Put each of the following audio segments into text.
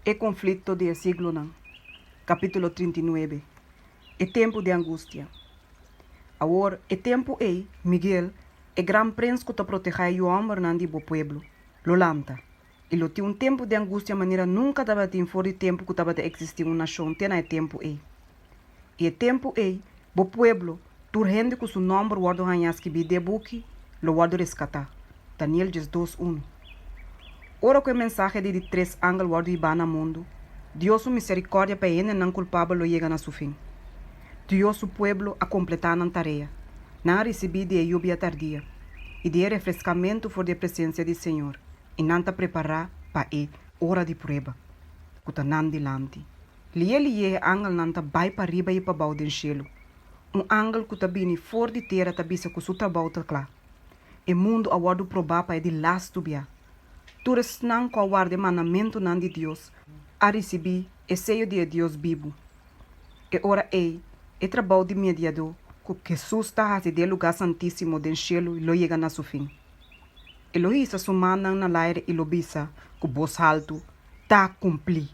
É conflito de siglo não. Capítulo 39. É tempo de angústia. Agora, é tempo Miguel, é gran príncipe que protege o homem nandi bo pueblo. Lo lanta. E lo tinha tempo de angústia maneira nunca dava ter fora de tempo que estava de existir uma nação, tem tempo E é tempo bo pueblo, tur gente com seu nome guardo hanhas que bide buki, lo guardo rescatar. Daniel 2:1. Ora que a mensagem de três ángelos guardo iba na mundo, Deus su misericórdia para ele não culpável lo chega na seu fim. Deus su pueblo a completar na tarefa, não receber de lluvia tardia, e de refrescamento for de presença do Senhor, e não ta preparar para hora de prova, que ta não dilante. Lie ángel não ta vai para riba e para baixo do cielo, ángel que ta bini for de terra ta bisa que su trabalho ta clar. E mundo a guardo probar para de lasto bia. Tures não com a guarda mandamento não de Deus, a receber e seio de Deus vivo. E ora é trabalho de mediador, que Jesus está a de lugar santíssimo do cielo e lo chega na seu fim. E lo hisa sumana na laire e lo bisa, que voz alto, tá cumpli.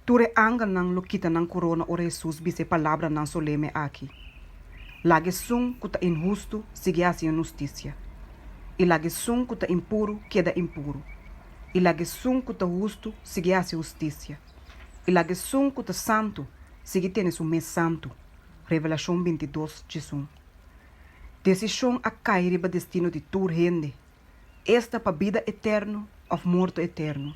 Ture angel não lo quita na corona ora Jesus bise palavra não soleme aqui. Lage sum que tá injusto, sigue assim injustiça. E lage sum que tá impuro, queda impuro. E lage sum que tá justo, sigue assim justiça. E lage sum que tá santo, sigue tene su mês santo. Revelação 22:1. Decisão a cair riba destino de tur gente. Esta para vida eterno ou morto eterno.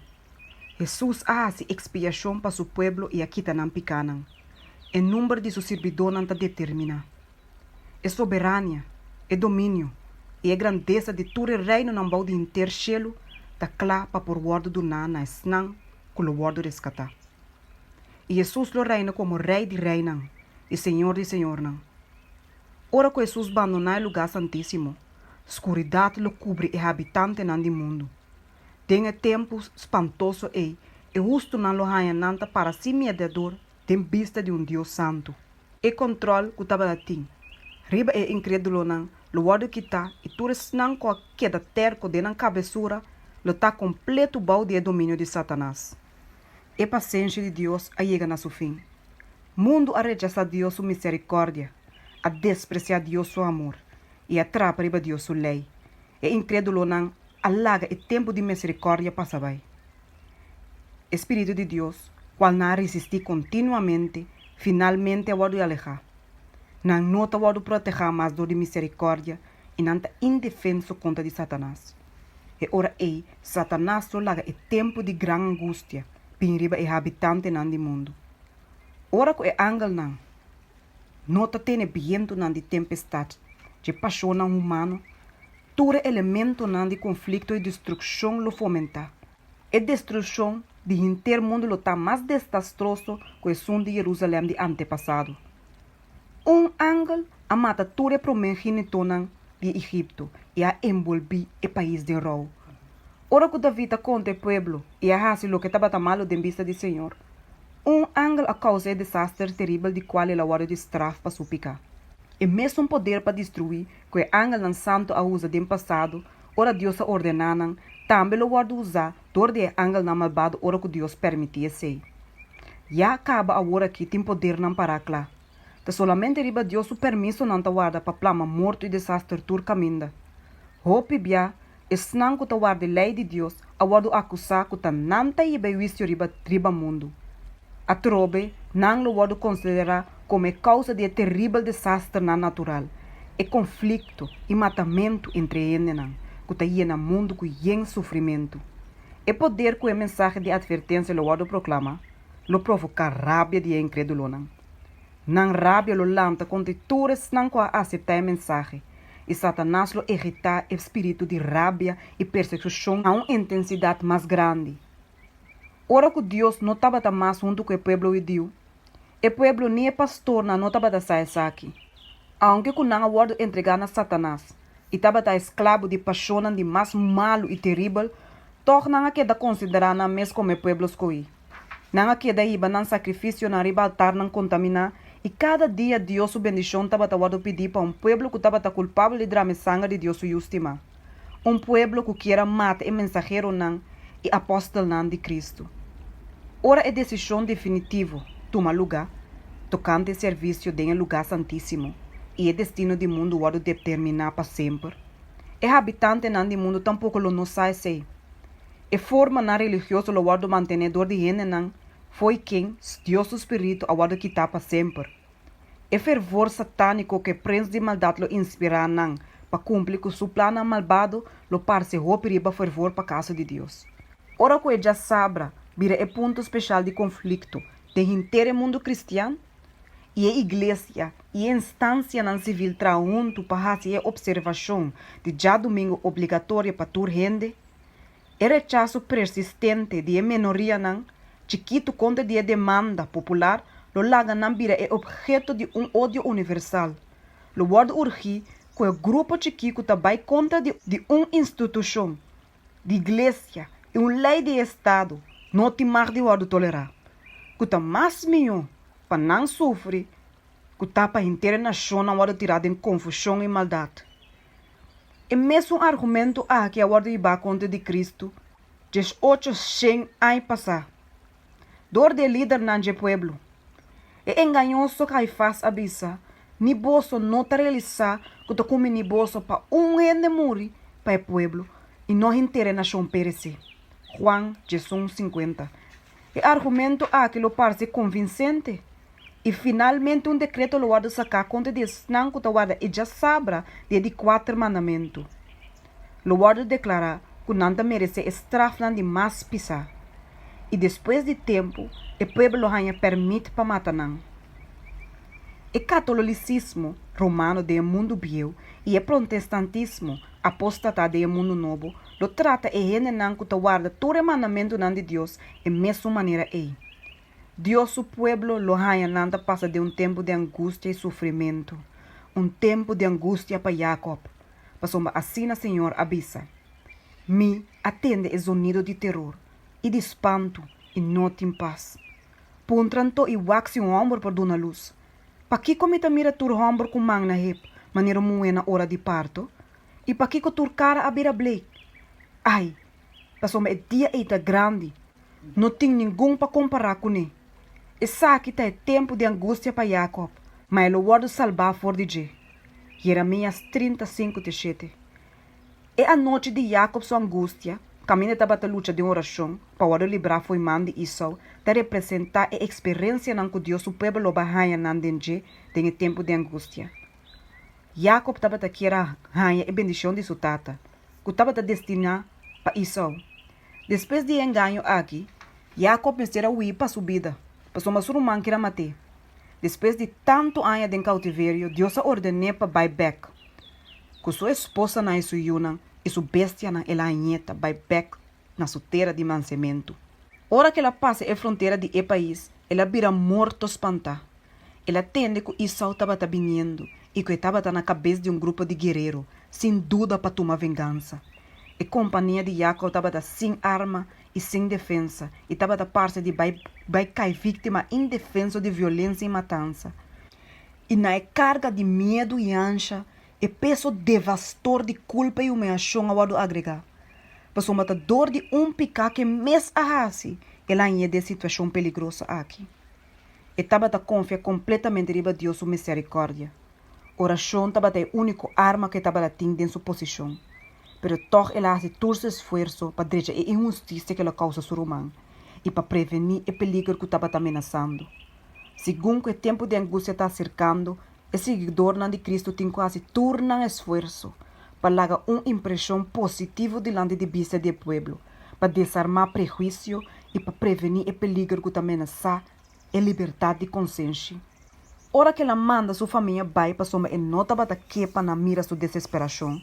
Jesus hace expiação para su pueblo e aqui tanan picanan. O número de su servidor não determina. É soberania, é domínio, e a grandeza de todo o reino não pode inteiro cielo, está claro para por guarda do nana, snang, com o guarda rescatar. E Jesus lo reina como rei de reina, e senhor de senhor não. Ora que Jesus abandonar o lugar santíssimo, escuridade lo cubre e habitante não do mundo. Tem tempo espantoso e justo não lo hanha nanta para si mediador, tem vista de Deus santo. E controle que estava latim. Riba é incrédulo não, lo guardo que tá, e todos não com a queda terco de na cabeçura, lo tá completo balde e domínio de Satanás. E paciência de Deus a chega na seu fim. Mundo a rechazar Deus sua misericórdia, a despreciar Deus seu amor, e atrapa riba Deus sua lei. E incrédulo não, alaga e tempo de misericórdia passa vai. Espírito de Deus, qual não resistir continuamente, finalmente a guardo alejar. Não nota guardo proteger mais do de misericórdia e não está indefenso contra de Satanás. E ora Satanás só laga e tempo de gran angústia, pinriba e habitante não do mundo. Ora que angel não, nota tem viento não de tempestade, de paixão não humano, todo elemento não de conflito e destruição lo fomenta. E destruição de inteiro mundo lo está mais desastroso que o som de Jerusalém de antepassado. Ángel a mata todo o primogênito de Egipto e a envolver o país de Rou. Ora que David contra o povo e a hace lo que estava malo de vista do Senhor. Ángel a causa do desastre terrível de qual ele guarda de estrafa para suplicar. E mesmo poder para destruir que o ángel não santo a usa de passado, ora Deus a ordenanan, também lo guarda usar todo o ángel não malvado ora que Deus permitia ser. Já acaba agora que tem poder não parar lá. Te solamente riba Deus o permisso não te guarda para plama morto e desastre tur caminda. Hope bia, esnan que te guarda lei de Deus, a guarda acusar que te não te iba visto riba mundo. A trobe, não lo guarda considerar como causa de terrível desastre na natural, e conflito e matamento entre eles não, que te ia no mundo com yen sofrimento. E poder que a mensagem de advertência lo guarda proclama, lo provoca rabia de incrédulo não. Não rabia lo lanta contra todos não com aceitar a mensagem. E Satanás lo irrita o espírito de rabia e persecução a uma intensidade mais grande. Ora que Deus não estava mais junto com o povo de Deus, o povo nem é pastor não estava a sair aqui. Aunque que não guarda entregar a Satanás e estava escravo de paixão de mais malo e terrível, toch não queda considerar na mesma como o povo escolhi. Não queda iba não sacrifício na riba altar não contaminar. E cada dia Deus sua bendição estava a pedir para povo que estava culpável de drama sangue de Deus sua justima. Povo que queira matar o mensageiro não e apóstolo não de Cristo. Ora é decisão definitiva, toma lugar, tocante serviço de lugar santíssimo, e é destino do mundo o determinar para sempre. É habitante não do mundo tampouco lo não sai sei. É forma na religioso lo guardo mantenedor de gente não, foi quem, Deus o Espírito, a guardo quitar para sempre. É fervor satânico que prende de maldade lo inspirar não, para cumprir com seu plano malvado, lo parse roupa fervor para casa de Deus. Ora que já sabra, vira é ponto especial de conflito de inteiro mundo cristiano, e a igreja e a instância na civil junto para fazer observação de já domingo obrigatória para toda gente, é rechaço persistente de minoria não, chiquito contra de demanda popular, lo laga não vira é objeto de ódio universal. Lo word urgi que o grupo chiquito também contra de instituição, de igreja e lei de Estado, não te mais de word tolerar. Que tá mais melhor para não sofrer, que tá para inteira nação não word tirada em confusão e maldade. E mesmo argumento que a word iba contra de Cristo, 1800 anos passar. Dor de líder não de pueblo. É enganoso que faz abisa, ni bolso não te realizar que tu come ni bolso para gente morrer para o pueblo e não inteira nação perecer. Juan 50. E argumento que lo parece convincente. E finalmente decreto lo guarda sacar conta de não que guarda e já sabra de 4 mandamentos. Lo guarda declarar que não merece estrafa de mais pisar. E depois de tempo, o pueblo hanha permite para matar não. O catolicismo romano de mundo biel e o protestantismo apostata de mundo novo lo trata e gente não que guarda todo mandamento de Deus e mesma maneira é. Deus o pueblo lo hanha nada passa de tempo de angústia e sofrimento, tempo de angústia para Jacob. Passou assim a Senhor avisa. Me atende o sonido de terror e de espanto e não tem paz. Pontranto e waxi ombro por dona luz. Pa que comita mira tur ombro com mang na hip, maneira moena hora de parto? E pa que tur cara a bira blake? Ai, passou é dia eita grande. Não tem ninguém para comparar com ele. Essa que é tempo de angústia para Jacob, mas ele guarda salvar for de G. Jeremias 35:7. E a noite de Jacob sua angústia, caminha da luta de oração, para livrar foi mãe de Esau, para representar a experiência que Deus o povo lo bahanha nan denje, tem tempo de angústia. Jacob estava a querer hanha a bendição de sua tata, que estava a destinar para Esau. Depois de engano aqui, Jacob será o para sua vida, para sua surumã que era matar. Depois de tanto anos de cautiverio, Deus ordenou para buyback. Que sua esposa na sua yuna e sua bestia na ela anheta buyback na sua terra de mancemento. Ora que ela passa a fronteira de país, ela vira morto espantar. Ela entende que Esau estava vindo e que estava na cabeça de grupo de guerreiros, sem dúvida para tomar vingança. A companhia de Jacob estava sem arma e sem defesa, e estava da parte de vai cair vítima indefenso de violência e matança. E na carga de medo e ancha, e peso devastador de culpa e humilhação ao agregar. Passou uma dor de picar que mês arrase, ela é de situação peligrosa aqui. E estava a confiar completamente em Deus sua misericórdia. Oração estava a única arma que estava a ter em sua posição. Pero toch ela hace todo seu esforço para drejar a injustiça que ela causa seu irmão e para prevenir o perigo que estava ameaçando. Segundo o tempo de angústia está cercando, o seguidor de Cristo tem quase tornar esforço para dar uma impressão positiva diante de vista do povo, para desarmar prejuízo e para prevenir o perigo que ameaça a liberdade de consciência. Ora que ela manda sua família vai para soma e não estava quepa na mira sua desesperação,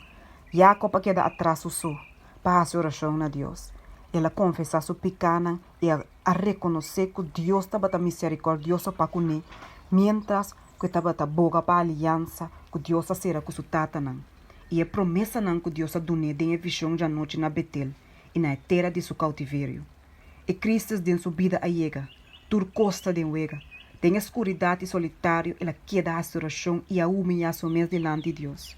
Jacob queda atrás sua para a oração a Deus. Ela confessa sua pecado e a reconhecer que Deus estava misericordioso para com ele, mientras que estava boga para a aliança que Deus será com sua tata. E a promessa que Deus deu em visão da noite na Betel e na terra de seu cautiverio. E Cristo de sua vida a chega, tur costa de wega, tem escuridade e solitário, ela queda a oração e a humilhação mesmo delante de Deus.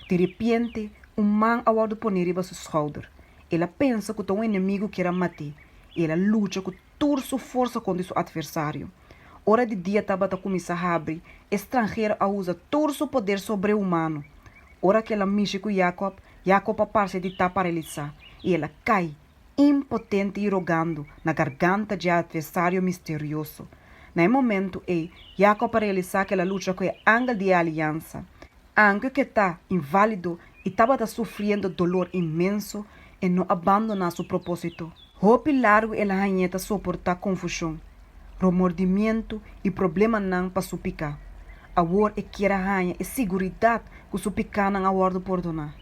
De repente, man ao poner em seu shoulder. Ela pensa que o inimigo quer matar. Ela luta com toda sua força contra seu adversário. Hora de dia estava a começar a abrir, estrangeiro a usa todo seu poder sobre-humano. Hora que ela mexe com Jacob aparece de estar paralisada e ela cai, impotente e rogando na garganta de adversário misterioso. No momento Jacob realiza que ela luta com o ángel de aliança. Ángel que está inválido e estava sofrendo dolor imenso e não abandona seu propósito. Hope largo ela rainha suportar confusão, remordimento e problema não para supicar. Agora que a rainha e segurança que supicar não aguardo perdonar.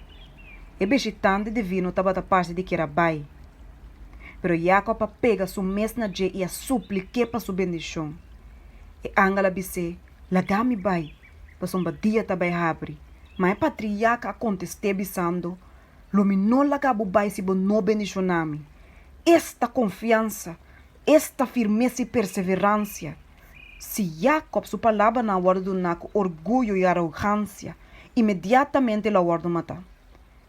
E visitante divino estava da parte de que era bai. Pero Jacob pega sua mesna je e a suplique para sua bendição. E angela bise, lagami bai, para sua dia tabai abre. Mas a patriarca conteste bisando, luminou lagabo bai se no bendicionami. Esta confiança, esta firmeza e perseverança. Se Jacob sua palavra na hora do naco orgulho e arrogância, imediatamente la hora matar.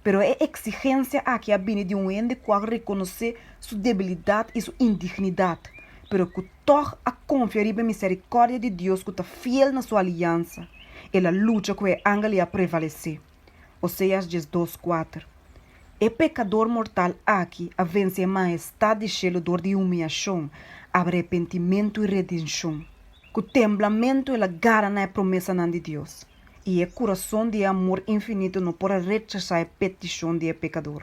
Pero é exigência aqui a bine de ende qual reconhecer sua debilidade e sua indignidade, pero que toch a confiar em misericórdia de Deus que está fiel na sua aliança. Ela luta com o ángel e a prevalecer. Oséias 12:4. É pecador mortal aqui a vencer a majestade de cielo dor de humilhação, arrependimento e redenção. Com temblamento ela gara na promessa de Deus. E o coração de amor infinito não pode rechazar a petição de pecador.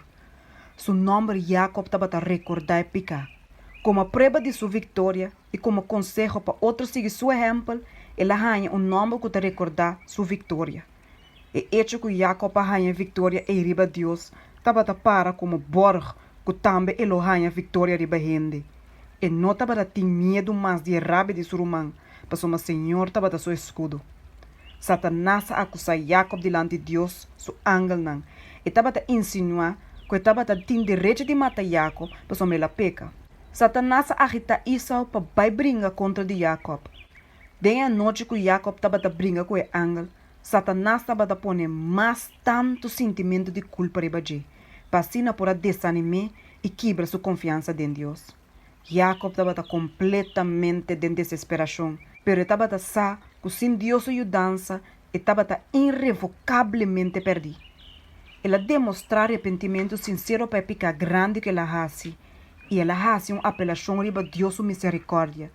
Seu nome Jacob estava a recordar o pecado. Como a prova de sua vitória e como conselho para outros seguir seu exemplo, ela ganha nome que te recordar sua vitória. E hecho que Jacob ganha vitória e riba Deus, estava a para como borg que também ele ganha vitória riba gente. E não estava a ter medo mais de rabia de seu irmão, mas o Senhor estava a seu escudo. Satanás acusa Jacob diante de Deus, seu ángel não, e estava a insinuar que estava a ter direito de matar Jacob, mas o ela peca. Satanás agita Esau para vai brigar contra de Jacob. Desde a noite que Jacob estava a brigar com o ángel, Satanás estava a pôr mais tanto sentimento de culpa para ele, para assim não poder desanimar e quebrar sua confiança em Deus. Jacob estava completamente em desesperação, pero estava a saber que sem Deus ajudança, estava irrevocavelmente perdido. Ela demonstrar arrependimento sincero para o pecado grande que ela hace, e ela hace uma apelação a Deus sua misericórdia,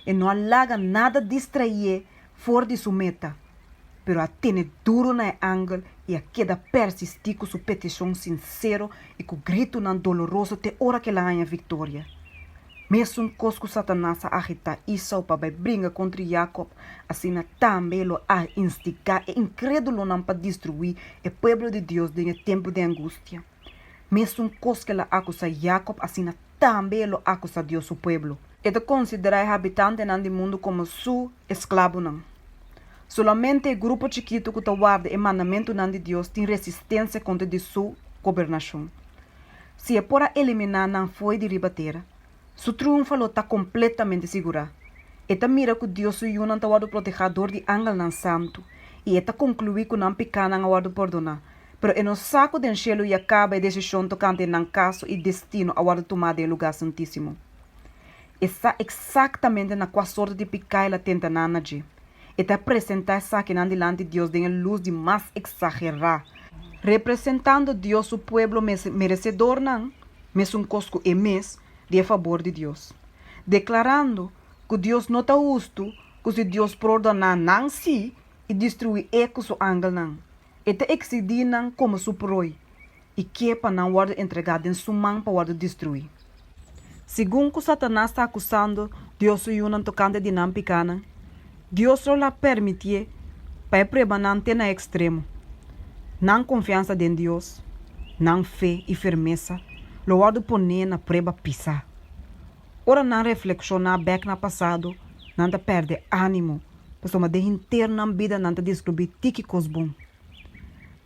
e não alaga nada distrair fora de sua meta, pero a tem duro na ángel e a queda persistir com sua petição sincero e com grito não doloroso até hora que ela ganha vitória. Mesmo que Satanás agita Esau para brigar contra Jacob, assim também lo a instigar e incrédulo não para destruir o povo de Deus em tempo de angústia. Mesmo que ela acusa Jacob, assim também lo acusa Deus o povo. E de considerar o habitante do mundo como seu escravo não. Solamente o grupo chiquito que guarda o mandamento de Deus tem resistência contra de sua governação. Se é para eliminar não foi de ribateira, seu triunfo está completamente seguro. Eta mira que Deus é o protetor de ángel não santo. E eta conclui que não pecar não aguardo perdonar. Pero é no saco do cielo e acaba a decisão tocante não caso e destino aguardo tomar de lugar santíssimo. Está exatamente na qual sorte de pecar ela tenta nanadir. Eta apresentar essa que não delante de Deus tem a luz de mais exagerar. Representando Deus o pueblo merecedor não, mesmo cosco e mes, de favor de Deus, declarando que Deus não está justo, que se Deus perdonar não se e destruir com seu ángel não, e te exigir não como seu proi, e que para não guarda entregado em sua mão para guarda destruir. Segundo que Satanás está acusando Deus e não tocante de não picana, Deus só la permitir para preba não ter na extremo, não confiança em Deus, não fé e firmeza, lo guardo poner na preba pisar. Ora não reflexionar back na passado, não te perde ânimo, pessoa de inteiro na vida não te descobrir tíquicos bom.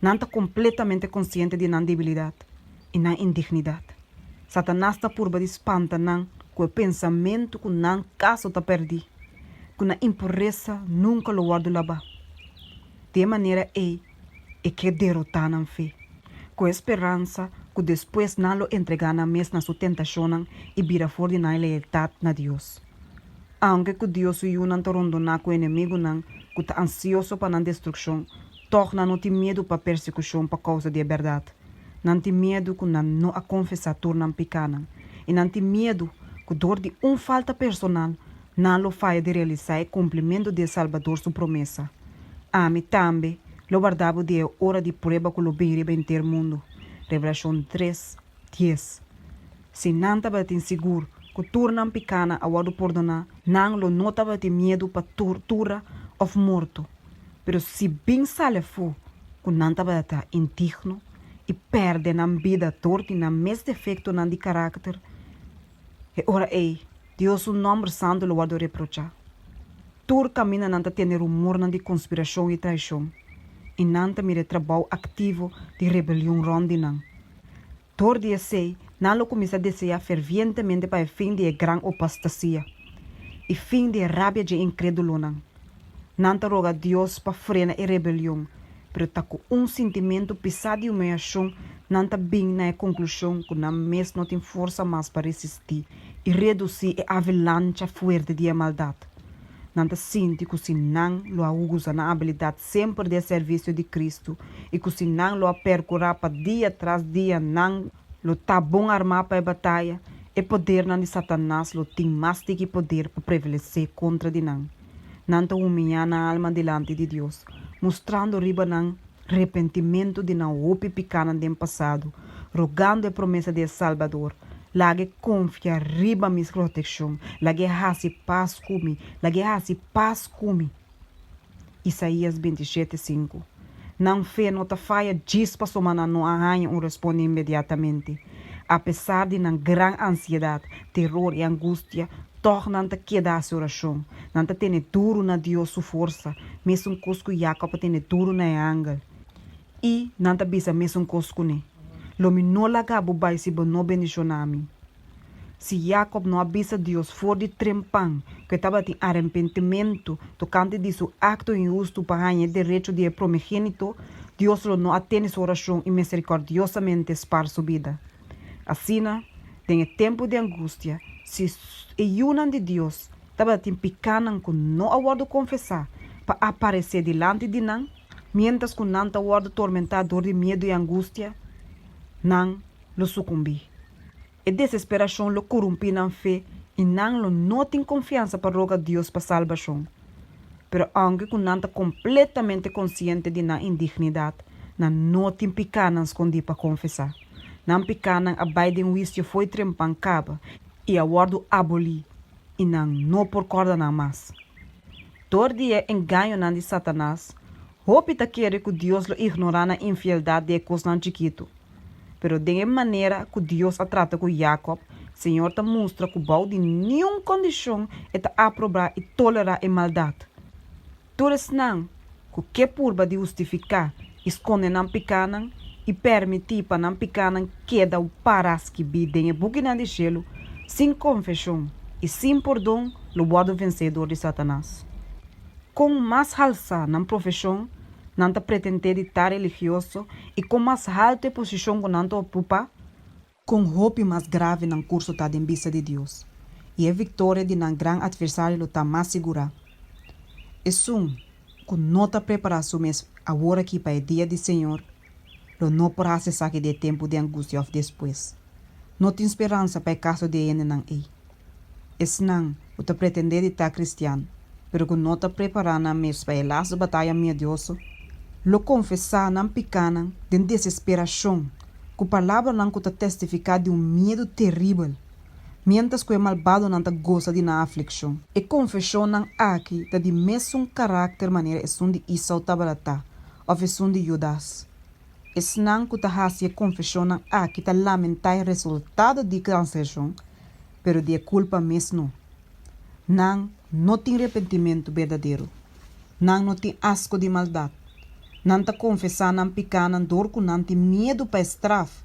Não te completamente consciente de não debilidade e não indignidade. Satanás está por de espanta não com o pensamento que não caso te perdi, que na impureza nunca lo guardo lá. De maneira que derrotar não fé. Com esperança, que depois não lo entregar na mes na sua tentação e vira fora de na lealdade na Deus. Aunque que Deus o yunan torondona com o inimigo não, que está ansioso para a destruição, torna não tem medo para persecução por causa da verdade. Não tem medo que não a confessar tornam picana. E não tem medo que dor de falta personal não lo faia de realizar o cumprimento de Salvador sua promessa. A mim também, lo guardava de hora de prova que lo bem rebentar mundo. Revelação 3, 10. Se não estava inseguro, que tornam picana a wado perdonar, não lo notava de medo para tortura ou morto. Pero se bem sale fu, que não estava indigno e perde na vida torta e na mes defeito na de caráter, e ora Deus o nome santo lo guardo reprochar. Tur camina não ter rumor na de conspiração e traição, e não mire trabalho ativo de rebelião rondinang. Tor dia sei, não lo começa a desejar fervientemente para o fim de grande apostasia e fim de rabia de incrédulo não. Não te roga Deus para frenar a rebelião, pero tá com sentimento pesado de humilhação, não te bem na conclusão que não mesmo não tem força mais para resistir e reduzir a avalanche forte de maldade. Não te sente que se não lo usa na habilidade sempre de serviço de Cristo e que se não lo percorrer para dia tras dia não lo tá bom armar para a batalha e poder não de Satanás lo tem mais de que poder para prevalecer contra de não. Não te humilhar na alma delante de Deus, mostrando riba não arrependimento de não opi picana do passado, rogando a promessa de Salvador. Lage confia riba mis proteção, lage hasi paz comigo, lage hasi paz comigo. Isaías 27:5. Não fé nota faia diz para somana não arranha responde imediatamente. Apesar de uma grande ansiedade, terror e angústia, torna-te quedar a oração. Não te tem duro na Deus sua força, mesmo cosco Jacob tem duro na angel. E não te bisa mesmo cosco ne. Lomi não lagabo bai se não bendicionami. Se Jacob não avisa Deus for de trempang, que estava em arrependimento, tocante de seu acto injusto para ganhar direito de primogênito, Deus não atende sua oração e misericordiosamente spar sua vida. Assim, tem tempo de angústia, se ayunan de Deus, estava em picanan com não aguardo confessar, para aparecer delante de não, mientras que não aguardo tormentador de medo e angústia, não lo sucumbi. E desesperação lo corrompi na fé e não tem confiança para rogar a Deus para salvação. Pero aunque que não está completamente consciente de na indignidade, não tem picanan escondido para confessar. Não picanan a Biden juízo foi trempancaba e aguardo aboli e não por corda na mais. Todo dia enganho na de Satanás, hope ta querer que Deus lo ignorar na infidelidade de coisa chiquito. Pero de maneira que Deus a trata com Jacob, Senhor te mostra que o de nenhuma condição é te aprovar e tolerar a maldade. Todos não, que purba de justificar, esconde não picanan e permitir para não picanan queda o paras que bi de buquina de gelo, sem confissão e sem perdão, lo boado vencedor de Satanás. Com mais alça na profissão, não te pretende estar religioso e com mais alta posição que não te ocupa, com roupa mais grave no curso está em vista de Deus. E a vitória de um grande adversário está mais segura. E que não te preparação mesmo agora aqui para o dia do Senhor, lo não para acessar que de tempo de angústia ou depois. Não tem esperança para o caso de ele não é. E não, o te pretende estar cristiano, pero que não te preparar na mesmo para a laço batalha medioso, lo confessar não picana de desesperação, que a palavra não te testificar de medo terrível, mientras que o malvado não te goza de na aflição. E confissão não aqui de mesmo caráter maneira é de Isau tabalata, ou é de Judas. E não que te hace confissão não aqui te lamentar o resultado de canção, pero de culpa mesmo. Não tem arrependimento verdadeiro. Não tem asco de maldade. Não te confessar não picana dor que não tem medo para estraf,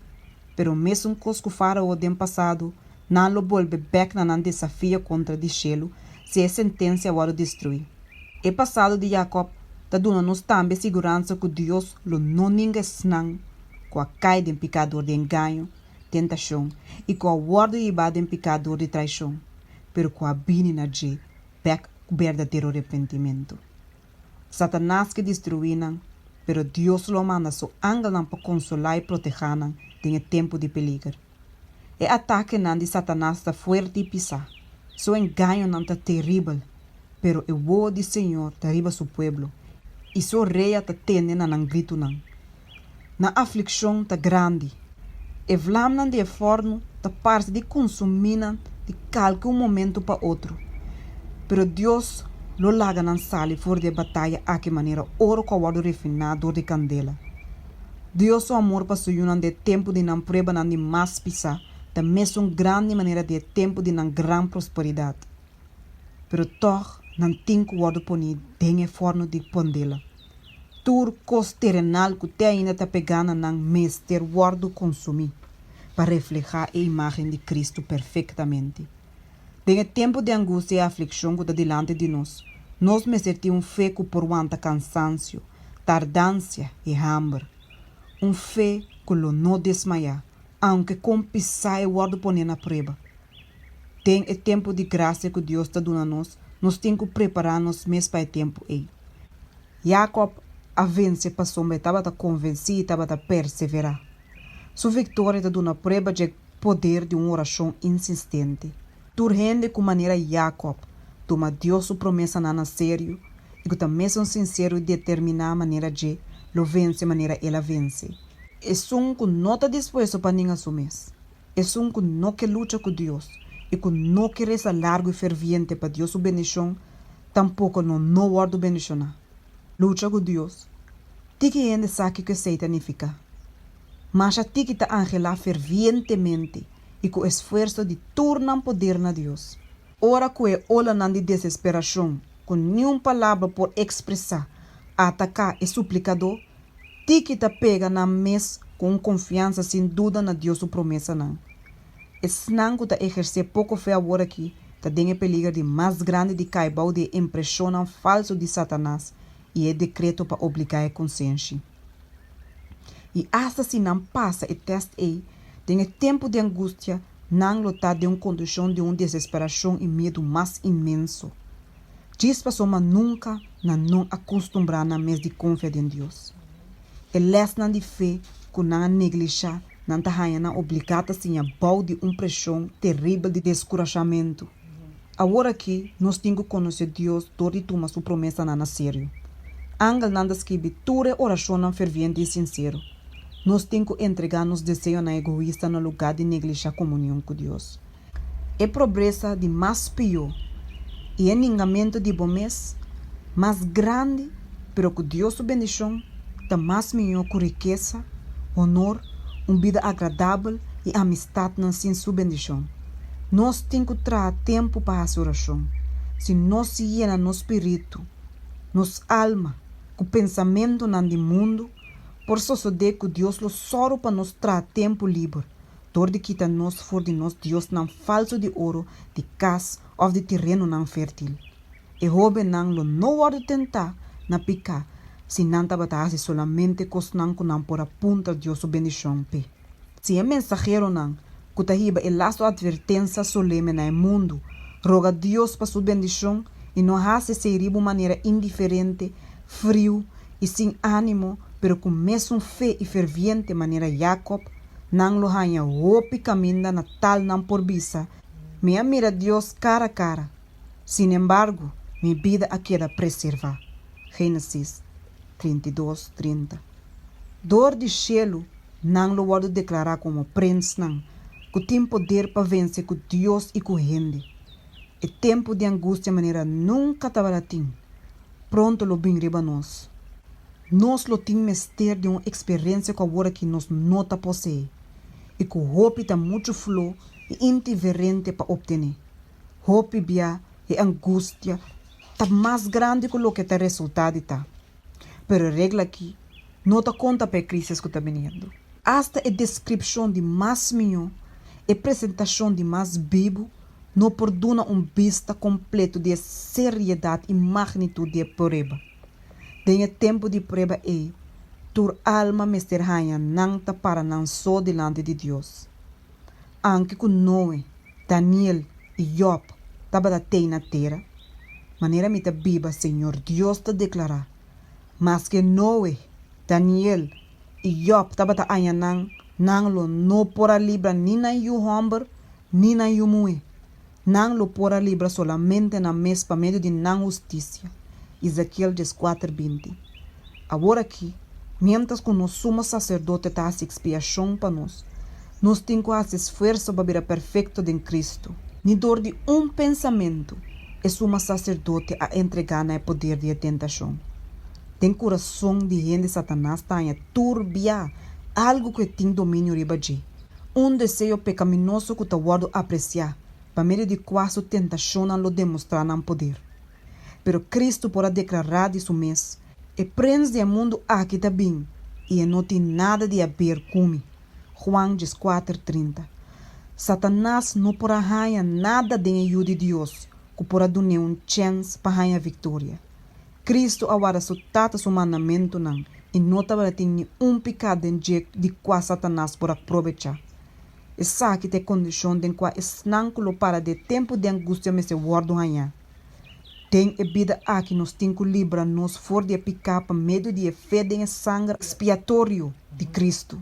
pero mesmo cosco faraó do passado, não lo volve back na não desafio contra de gelo, se a sentença agora destrui. E passado de Jacob, ta dona nos também segurança que Deus lo não ninguém não, com a caída em pecador de engano, tentação, e com a guarda e bada em pecador de traição, pero com a bini na je, pec verdadeiro arrependimento. Satanás que destruíram, pero Deus lo manda seu ángel para consolar e proteger em tempo de peligro. E ataque de Satanás está forte e pisar. Seu engano não está terrível, pero o voz do Senhor está arriba seu povo, e seu rei está tendo na grito não. Na aflição está grande, e vlam de forno está parte de consumir de qualquer momento para outro. Pero Deus lo larga na sala fora de batalha a que maneira ouro cavalo refinado de candela. Deus o amor para suyunan de tempo de não preba não de mais pisar, da mesma grande maneira de tempo de não grande prosperidade. Pero toch não tem que guardo poni dengue forno de pondela. Tur cos terrenal que te ainda está pegando não mester guardo consumir, para reflejar a imagem de Cristo perfeitamente. Dengue tempo de angústia e aflição que está delante de nós meserti fé que por quanta cansancio, tardância e hambre. Fé que lo não desmaiar, aunque com pisar e guardo poner na prova. Tem o tempo de graça que Deus está dando a nós temos que preparar-nos mesmo para o tempo aí. Jacob a vence passou, mas estava convencido e estava a perseverar. Sua vitória está dando a prova de poder de uma oração insistente. Tu rende com maneira Jacob, toma Deus sua promessa na sério e que também são sincero e determinar a maneira de lo vence maneira ela vence. É um que não está disposto para ninguém assumir. É um que não quer luta com Deus e que não quer reza largo e ferviente para Deus sua bendição, tampouco não guarda bendicionar. Luta com Deus. Tiki ainda sabe que significa. Mas a tiki está angelar fervientemente e com esforço de tornar poder na Deus. Ora que é ola na de desesperação, com nenhuma palavra por expressar, atacar e suplicador, tiki está pega na mesa com confiança sem dúvida na Deus sua promessa não. Esse não que está exercer pouco fé agora aqui, está dentro do peligro de mais grande de caibau de impressão falso de Satanás e é decreto para obrigar a consciência. E hasta se não passa o teste aí, tem tempo de angústia, não lutar de uma condição de uma desesperação e medo mais imenso. Diz pessoa nunca não acostumbrar na mesa de confiar em Deus. E lesson de fé que não negligenciar, não está obrigada a bau de uma pressão terrível de descorajamento. Agora aqui, nós temos que conhecer Deus, todo e tomar sua promessa na sério. Angel não escreve toda oração ferviente e sincero. Nós temos que entregar nos desejos na egoísta no lugar de negligenciar a comunhão com Deus. É pobreza de mais pior e enganamento de bom mês mais grande, pero que Deus sua bendição está mais melhor que riqueza, honor, uma vida agradável e amistade sem sua bendição. Nós temos que trazer tempo para a oração. Se nós se llena no espírito, nos alma, com o pensamento no mundo, por suceder que Deus lo soro para nos trazer tempo livre, dor de quitar nós for de nós Deus não falso de ouro, de casa ou de terreno não fértil. E roube não lo não hora de tentar na picar, se não trabalhar solamente com não por apuntar Deus sua bendição pe. Se é mensageiro não, que está riba e laço advertência solene no mundo, roga Deus para sua bendição e não hace se riba maneira indiferente, frio e sem ânimo, pero com mesmo fé e ferviente maneira Jacob, não lo hanha hope caminha na tal não por vista, me mira Deus cara a cara. Sin embargo, minha vida a queda preservar. Gênesis 32:30. Dor de cielo, não lo guardo declarar como príncipe não, que tem poder para vencer com Deus e com gente. E tempo de angústia maneira nunca estava tem. Pronto lo bem riba nós. Nós lo tem mestre de uma experiência que agora que nós não tá possui. E que o hope está muito flow e indiferente para obter. Hope bia e angústia está mais grande que o que está resultado tá. Pero a regra aqui não tá conta para a crise que está vindo. Hasta a descrição de mais melhor e apresentação de mais vivo não perdona vista completo de seriedade e magnitude de prova. Tem tempo de prova aí, tur alma mesterhanha não ta para não só delante de Deus. Anque com Noé, Daniel e Job tava da tei na terra, maneira me ta biba Senhor Deus te declarar, mas que Noé, Daniel e Job tava da anha não lo no pora libra ni na yu homber, ni na yu mui. Não lo pora libra solamente na mes pa meio de não justiça. Ezequiel 4:20. Agora aqui, mientras que o nosso sumo sacerdote está a expiação para nós temos que fazer esforço para vir perfeito em Cristo. Ni dor de pensamento, é sumo sacerdote a entregar no poder de tentação. Tem coração de gente Satanás está a turbiar algo que tem domínio riba de. Desejo pecaminoso que está guardo apreciar, para meio de qual tentação não lo demonstrar não poder. Pero Cristo pode declarar de seu mês, e prende o mundo aqui também, e não tem nada de haver come. Juan 4:30. Satanás não porá ganhar nada de ajuda de Deus, que porá dar chance para ganhar vitória. Cristo agora só trata seu mandamento não, e não tem pecado de qual Satanás porá aproveitar. Essa que tem condição de qual esnanculo para de tempo de angústia me se guardo ganhar. Tem a vida aqui nos tem que livrar nos for de picar para medo de fé de sangue expiatório de Cristo.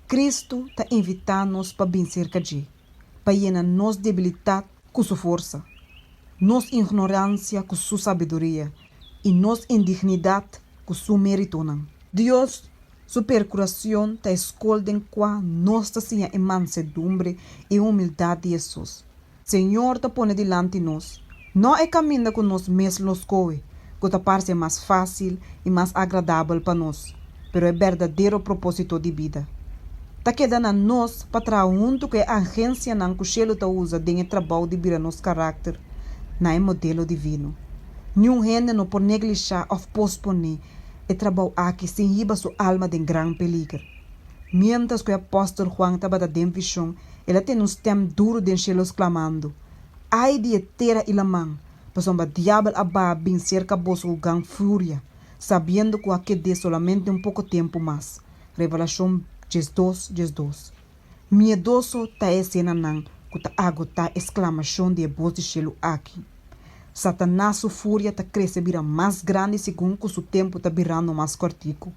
Cristo está invitando-nos para vencer cada para llenar nos debilidade com sua força, nos ignorância com sua sabedoria e nos indignidade com seu mérito. Deus, sua procuração está escolhendo em qual nós está em mansedumbre e humildade de Jesus. Senhor está pondo delante de nós. Não é caminho que nós mesmos escolhemos, que está parece mais fácil e mais agradável para nós, mas é verdadeiro propósito de vida. Está quedando a nós para trazer junto que a agência não que o cielo está usa dentro do trabalho de virar nosso caráter, não é modelo divino. Nenhum gente não pode negligenciar ou posponer o trabalho aqui sem riba sua alma de grande perigo. Mientras que o apóstolo Juan estava dando visão, ele tem tempo duro de cielo exclamando: ai de terra e la mão, pois o diabo aba bem cerca bolso o gang fúria, sabendo que aqui de solamente pouco tempo mais. Revelação 2:2. Miedoso está a cena não, que está agotar exclamação de voz de cielo aqui. Satanás sua fúria está crescendo vira mais grande segundo que o tempo está virando mais cortico.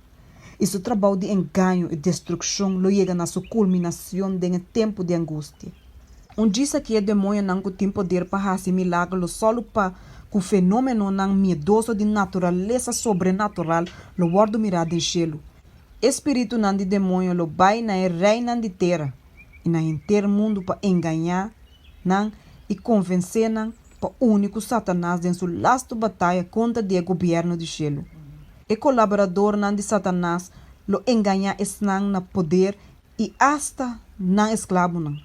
E seu trabalho de engano e destruição lo chega na sua culminação no tempo de angústia. Diz que o demônio não tem poder para fazer milagres só para que o fenômeno não miedoso de natureza sobrenatural lo guardo mirado em cielo. Espírito não de demônio lo vai na reina de terra e na inteiro mundo para enganar não e convencer não para o único Satanás em sua lasta batalha contra o governo de cielo. E colaborador não de Satanás lo enganar não na poder e hasta não escravo não.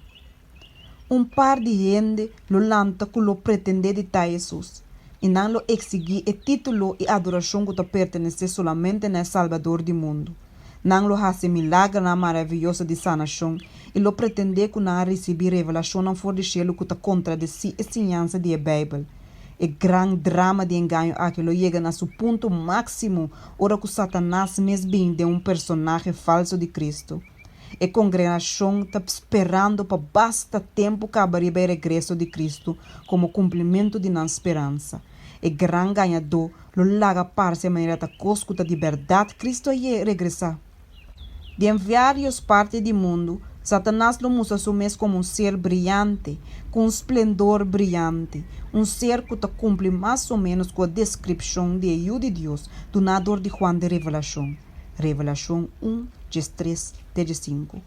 Par de gente lo lanta que lo pretende de Jesus e não lo exigir o título e adoração que pertence solamente ao Salvador do mundo. Não lo hace milagre na maravilhosa de sanação e lo pretende que não receber revelação não for de cielo que contradiz a ensinança da Bíblia. O grande drama de engano aquilo chega a seu ponto máximo ora que Satanás mesmo de personagem falso de Cristo. A congregação está esperando para basta tempo que abrir o regresso de Cristo como cumprimento de nossa esperança. O grande ganhador lo larga para a maneira da coscuta de verdade Cristo ia regressar. De várias partes do mundo, Satanás lo usa su mês como ser brilhante, com esplendor brilhante, ser que cumpre mais ou menos com a descrição de ajuda de Deus, do nadador de Juan de Revelação. Revelação 1:3-5.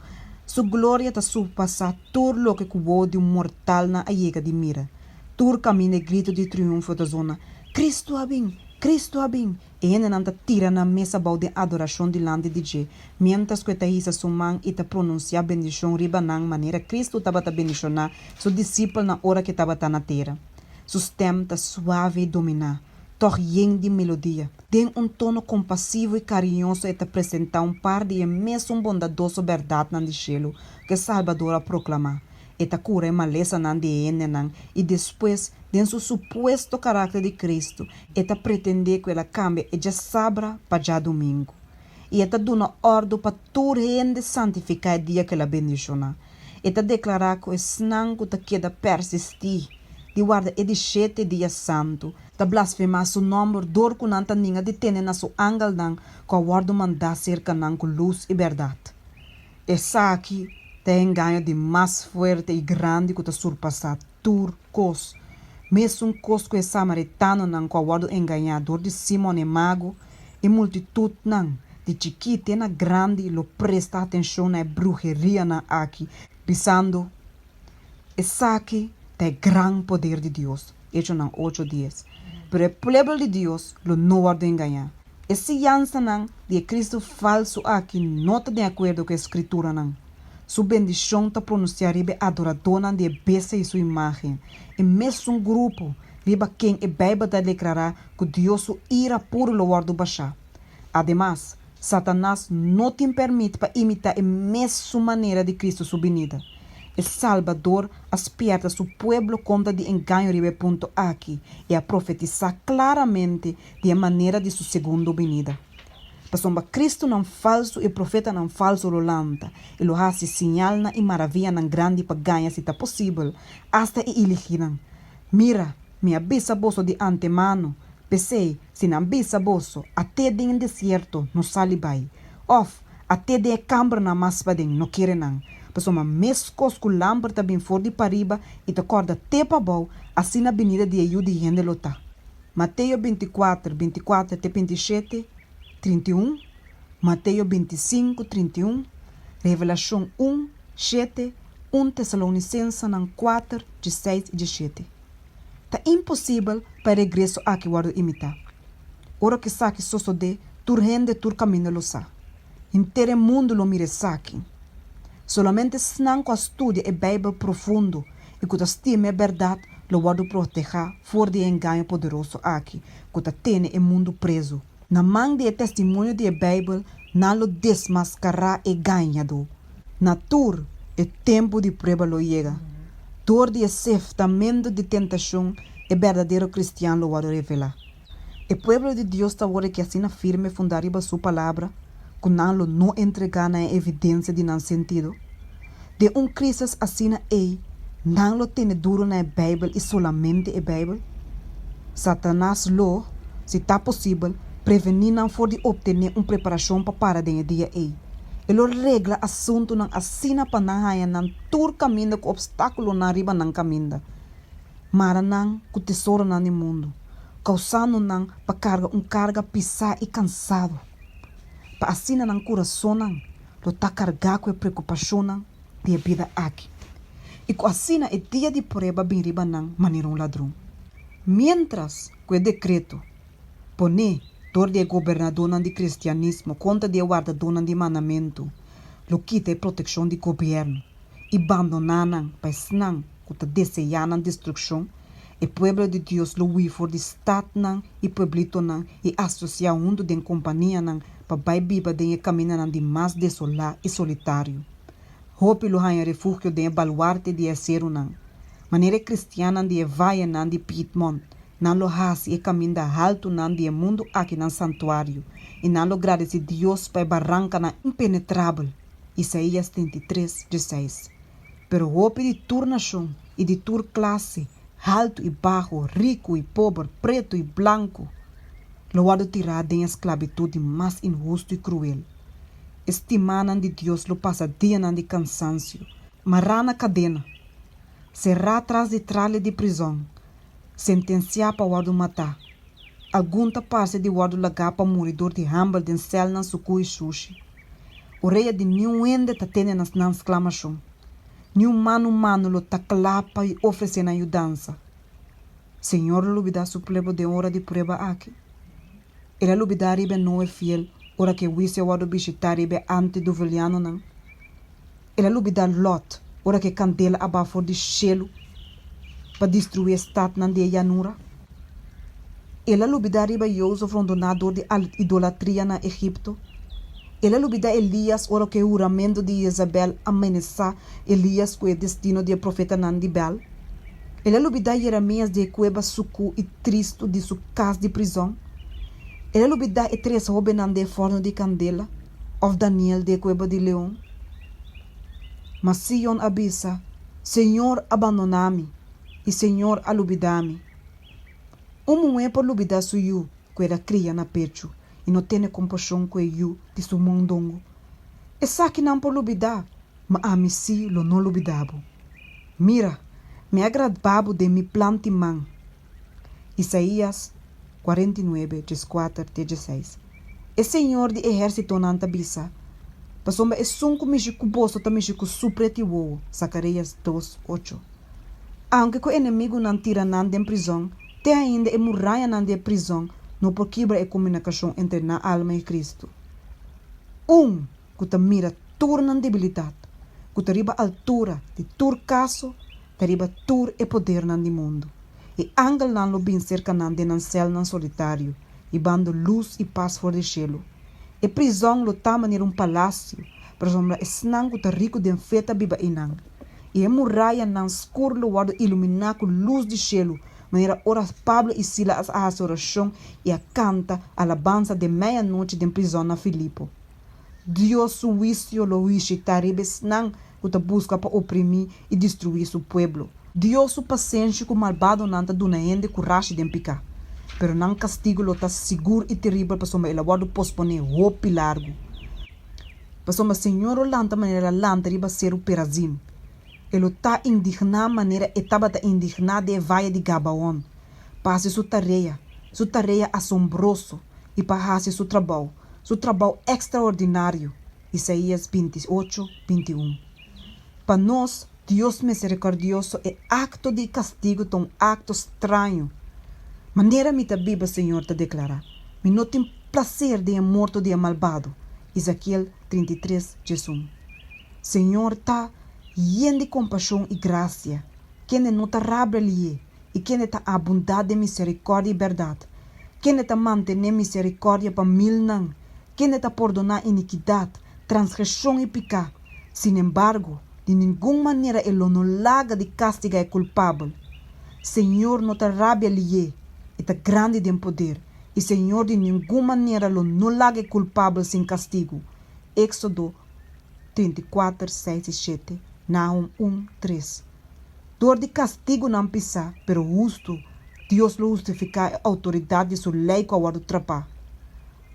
Sua glória está surpassar tudo o que cubo de mortal na aiega de mira. Tur caminha e grito de triunfo da zona. Cristo a bem! Cristo a bem! E ainda não tira na mesa de adoração delante de Deus. Mientras que está isa sua mão e está pronunciar bendição riba na maneira Cristo estava a bendicionar seu discípulo na hora que estava na terra. Seu stem está suave e dominar. Torrien de melodia. Tem tono compassivo e carinhoso e te apresentar par de mesmo bondadoso verdade no cielo que Salvador a proclamar. E te cura a maleza de ene e depois, de seu suposto caráter de Cristo, e te pretende que ela cambie e já sabra para já domingo. E está dando ordem para toda gente santificar o dia que ela bendiciona. E está declarar que o snango está queda persistir. De guarda e de 7 dias santo. Da blasfemar seu nome, dor com nanta ninga de ter na seu angel nan, com a guarda mandar cerca nan com luz e verdade. Essa aqui tem ganho de mais forte e grande que está surpassar turcos. Mesmo um cosco e samaritano nan com a guarda enganador de Simone Mago e multitud nan de chiquita na grande lo presta atenção na brujeria na aqui, pensando essa aqui tem grande poder de Deus. Hecho nan 8 dias. Pero o pueblo de Deus lo não guarda enganar. Esse yansa nan de Cristo falso aqui não está de acordo com a escritura nan. Sua bendição está pronunciar ribe adorador nan de besa e sua imagem. E mesmo um grupo riba quem a Bíblia está declarar que Deus o ira puro lo guarda baixar. Ademais, Satanás não te permite para imitar a mesma maneira de Cristo sua venida. O Salvador aspierta seu povo contra de engano ribe ponto aqui e a profetizar claramente de a maneira de sua segunda venida. Pasomba Cristo não falso e profeta não falso lo lanta e lo hace sinal na e maravilha na grande para ganhar se está possível hasta e elegirão. Mira, me avisa boso de antemano, pensei, se não avisa boso, até de deserto não sale bai, of até de câmara na mas padem não quer não. Pasoma mescos com lâmpada bem for de pariba e te acorda até para bom, assim na avenida de ajuda e gente lota. Mateus 24, 24 até 27, 31, Mateus 25, 31, Revelação 1, 7, 1 Tessalonicenses 4, 16 e 17. Tá impossível para regresso a que guardo imitar. Ora que saque só de, tur rende tur caminho lo sa. Inteiro mundo lo mire saque. Solamente se com estudia a Bíblia profundo e que estima a verdade, lo guardo proteger for de engano poderoso aqui, que tem o mundo preso. Na mão de testemunho de Bíblia, não lo desmascarar e ganhado. Na tur, o tempo de prova lo chega. Dor de acertamento de tentação, o verdadeiro cristiano lo guardo revelar. O povo de Deus está agora que assina firme fundar riba sua palavra, que não entregar na evidência de não sentido. De Cristo assina não lo tem duro na Bíblia e solamente a Bíblia. Satanás lo, se está possível, prevenir não for de obter uma preparação para o dia Ele regla assunto não assina para não haja não tur caminho com obstáculo na riba não caminho. Mara não com tesouro não no mundo, causando não para carga pisar e cansado. Para assina não coração não, lo tá cargar com a preocupação não de vida aqui. E com assina é dia de prova bem riba não maneira ladrão. Mientras que o decreto pone dor de governador não de cristianismo contra de guardador não de mandamento, lo quita a proteção de governo e abandonar não para não que desejar não destruição. O povo de Deus lo ui for de estado não e pueblito não e associar mundo de companhia não para vai biba de caminho não de mais desolado e solitário. Hope lo hanha refúgio de baluarte de acero não. Maneira cristiana de vaia não de Piedmont, não lo hace e caminho da alto não de mundo aqui no santuário e não lo agradece Deus para barranca não impenetrável. Isaías 33, 16. Pero hope de tur nação e de tur classe, alto e baixo, rico e pobre, preto e branco, lo guardo tirar da esclavitud mais injusto e cruel. Estimando de Deus lo passa dia de cansancio, marrar na cadena, será atrás de tralha de prisão, sentenciar para guardo matar, algum parte de guardo lagar para moridor de hambre de cel na sucu e sushi. Oreia de nenhum ende tá tendo nas exclamação, nenhum mano lo tá clapa e oferecendo ajudança. Senhor lo vida suplebo de hora de prova aqui. Ela lo vida ribe não é fiel. Ora que wisse wado visitar ibe ante do veliano não. Ela lubida Lot, ora que candela abafo de chelo para destruir a estado nan de Yanura. Ela lubida riba Joseph rondonador de idolatria na Egipto. Ela lubida Elias, ora que o juramento de Isabel amenaça Elias com o destino de profeta nan de Bel. Ela lubida Jeremias de cueva sucu e tristo de sua casa de prisão. Ela lubida e três robenande forno de candela. of Daniel de cueva de leão. Mas Sion avisa, Senhor abandonami, e Senhor alubidami. Não é por lubidar su yu, que era cria na pecho, e não tem compaixão com yu de su mondongo. É só que não por lubidar, mas a mim si lo não lubidabo. Mira, me agradabo de mi plante man. Isaías 49, 4-16. É Senhor de exército nanta bisa. Pasomba é sunco mixico boso ta mixico supreti wo. Zacarias 2:8. Aunque o inimigo não tira nada em prisão, tem ainda é muralha nanda em prisão, não por quebra a comunicação entre na alma e Cristo. Que ta mira turna debilidade, que ta riba altura de tur caso, ta riba tur e poder nandi mundo. E angel nan lo bin cerca nande nan cel nan solitário, e bando luz e paz for de cielo. E prisão lo ta maneira palácio, para sombra esnang que ta rico de feta biba inang. E a muralha nan escuro lo guardo iluminar com luz de cielo, maneira ora Pablo e Sila a oração e a canta alabanza de meia-noite de prisão na Filipo. Deus su juicio lo wishi taribes nang que busca para oprimir e destruir su pueblo. Deus su paciência com malvado nanta dunaende coragem de picar. Pero não castigo lo tá seguro e terrível para soma ela guardo posponer roupa largo. Para soma senhor o lanta maneira lanta riba ser o perazim. Ele tá indignado maneira etaba tá indignado de vaia de Gabaon. Passe sua tarefa assombroso e passe seu trabalho extraordinário. Isaías 28:21. Para nós, Deus misericordioso é acto de castigo tão acto estranho. Maneira me Bíblia, Senhor, te declara. Me não tem prazer de morto de malvado. Ezequiel 33:1. Senhor, tá lleno de compaixão e graça. Quem não tá rabelhe e quem tá abundante de misericórdia e verdade. Quem tá manter misericórdia para mil não. Quem está perdonar iniquidade, transgressão e pecado. Sin embargo, de nenhuma maneira ele não larga de castigar o culpável. Senhor não está rabia lhe, está grande de poder. E Senhor de nenhuma maneira ele não larga o culpável sem castigo. Éxodo 34:6-7, Nahum 1:3. Dor de castigo não pisa, pero justo, Deus lo justifica a autoridade de sua lei com a do trapá.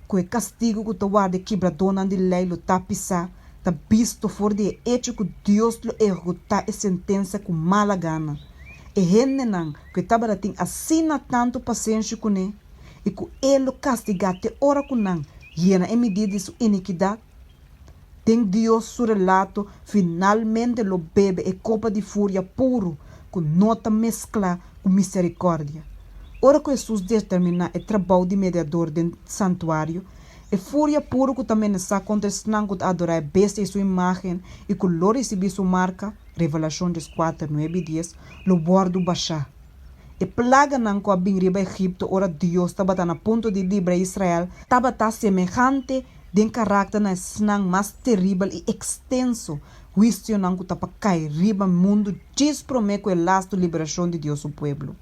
Com o castigo que tu guarda quebradona de lei lo tá pisar, tá visto fora de hecho que Deus lo executar a sentença com mala gana. E gente não, que estava tem assim tanto paciência com ele, e que ele castigar te ora com não, llena em medida de sua iniquidade. Tem Deus su relato, finalmente lo bebe e copa de fúria puro, que nota mescla com misericórdia. Ora que Jesus determina o trabalho de mediador do santuário, e fúria puro que também está contra o que adorar a besta e sua imagem e que lo receber sua marca, Revelação 4:9-10, lo bordo baixar. E plaga não que a bem riba Egipto, ora Deus estava na ponto de livrar Israel, estava semejante de carácter na snang mais terrível e extenso, juízo não que estava cair riba mundo, diz promete o laço de liberação de Deus o pueblo.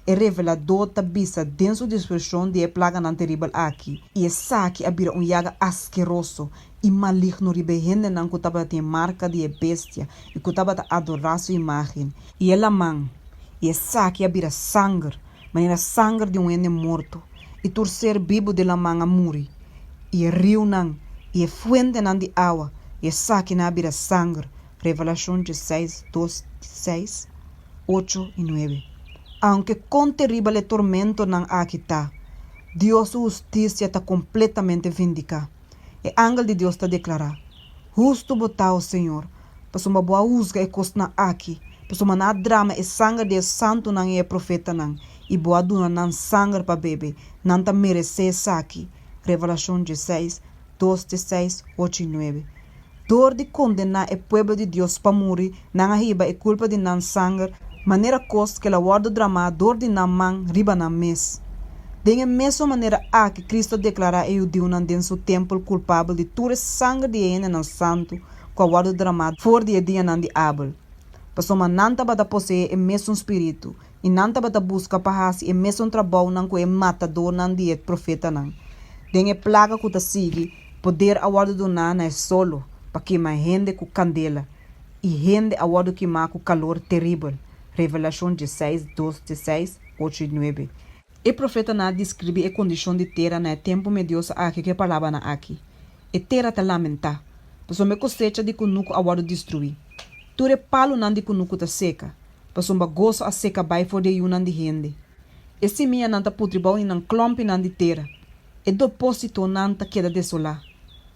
É revelador tabisa dentro da expressão de plaga não terrível aqui. E é saque abrir yaga asqueroso e maligno ribehende não que estava tem marca de bestia e que estava a adorar sua imagem. E ela man. E é saque abrir sangue, maneira sangue de ende morto. E torcer bibo de la man a muri. E é rio não. E é fuente não de água. E é saque na abrir sangue. Revelação 16:2-6, 8 e 9. Aunque com terrível tormento não aqui está, Deus justiça está completamente vindicada. E ángel de Deus está declarar, justo botar o Senhor, para uma boa usga e costa aqui, para uma na drama e sangue de santo não é profeta não, e boa duna não sangue para bebê, não está merecer aqui. Revelação 16:2-6, 8 e 9. Dor de condenar o povo de Deus para morrer, não arriba é culpa de não sangue, maneira cos que la guardo dramador de naman riba na mes. De mesma maneira que Cristo declara eu de um den seu templo culpável de todo sangue de ene no santo, com a guardo dramado for de dia nan de Abel. Pasoma nanta bata posee o mesmo espírito, e nanta bata busca para hasi o mesmo trabalho nan com o matador nan de profeta nan. De plaga que ta sigue, Poder aguardo do nana é solo para queimar gente com candela e gente aguardo queimar com calor terrível. Revelação 16, 2, 16, 8 e 9. O profeta na descreve a condição de terra na tempo medioso aqui que falava na aqui. E terra te lamentar, pois me cosecha de cunuco aguardo destruir. Ture palo nan de cunuco ta seca, pois gozo a seca vai for de yunan de gente. Esse minha nanta putribau in an klompi nan de terra. E depósito nanta queda desolar.